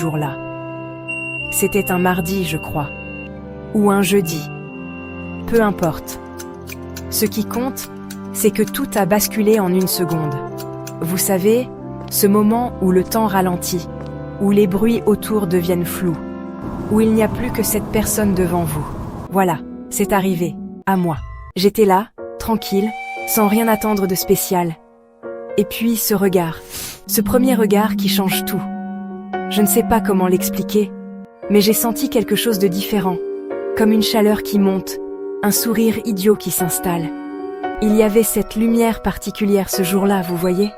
jour-là. C'était un mardi, je crois. Ou un jeudi. Peu importe. Ce qui compte, c'est que tout a basculé en une seconde. Vous savez, ce moment où le temps ralentit, où les bruits autour deviennent flous, où il n'y a plus que cette personne devant vous. Voilà, c'est arrivé, à moi. J'étais là, tranquille, sans rien attendre de spécial. Et puis ce regard, ce premier regard qui change tout. Je ne sais pas comment l'expliquer, mais j'ai senti quelque chose de différent, comme une chaleur qui monte, un sourire idiot qui s'installe. Il y avait cette lumière particulière ce jour-là, vous voyez ?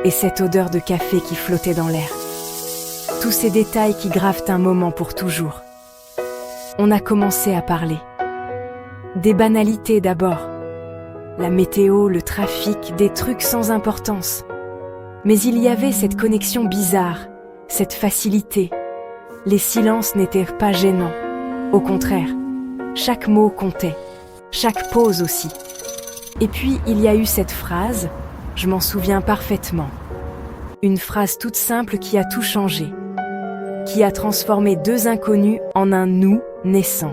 Et cette odeur de café qui flottait dans l'air. Tous ces détails qui gravent un moment pour toujours. On a commencé à parler. Des banalités d'abord. La météo, le trafic, des trucs sans importance. Mais il y avait cette connexion bizarre, cette facilité. Les silences n'étaient pas gênants. Au contraire, chaque mot comptait, chaque pause aussi. Et puis il y a eu cette phrase, je m'en souviens parfaitement. Une phrase toute simple qui a tout changé, qui a transformé deux inconnus en un nous naissant.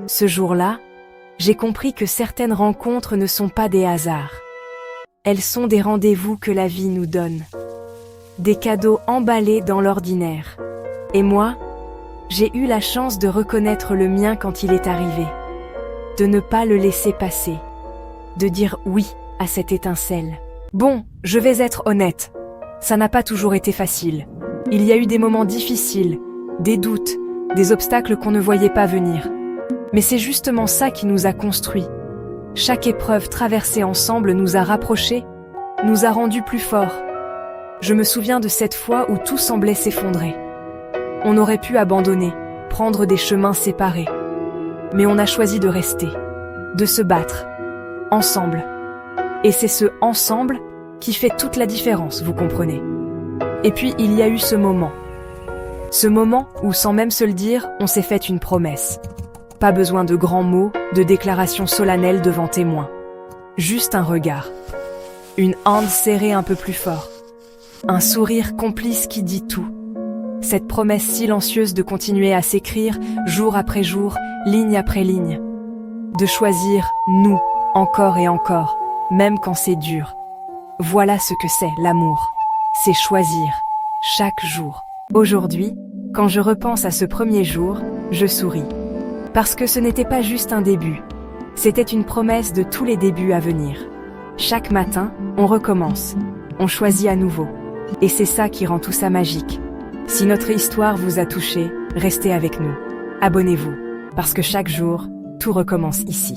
Ce jour-là, j'ai compris que certaines rencontres ne sont pas des hasards. Elles sont des rendez-vous que la vie nous donne. Des cadeaux emballés dans l'ordinaire. Et moi, j'ai eu la chance de reconnaître le mien quand il est arrivé. De ne pas le laisser passer. De dire oui à cette étincelle. Bon, je vais être honnête. Ça n'a pas toujours été facile. Il y a eu des moments difficiles, des doutes, des obstacles qu'on ne voyait pas venir. Mais c'est justement ça qui nous a construits. Chaque épreuve traversée ensemble nous a rapprochés, nous a rendus plus forts. Je me souviens de cette fois où tout semblait s'effondrer. On aurait pu abandonner, prendre des chemins séparés. Mais on a choisi de rester, de se battre, ensemble. Et c'est ce « ensemble » qui fait toute la différence, vous comprenez. Et puis il y a eu ce moment. Ce moment où, sans même se le dire, on s'est fait une promesse. Pas besoin de grands mots, de déclarations solennelles devant témoins. Juste un regard. Une hand serrée un peu plus fort. Un sourire complice qui dit tout. Cette promesse silencieuse de continuer à s'écrire, jour après jour, ligne après ligne. De choisir nous, encore et encore, même quand c'est dur. Voilà ce que c'est l'amour. C'est choisir, chaque jour. Aujourd'hui, quand je repense à ce premier jour, je souris. Parce que ce n'était pas juste un début. C'était une promesse de tous les débuts à venir. Chaque matin, on recommence. On choisit à nouveau. Et c'est ça qui rend tout ça magique. Si notre histoire vous a touché, restez avec nous. Abonnez-vous. Parce que chaque jour, tout recommence ici.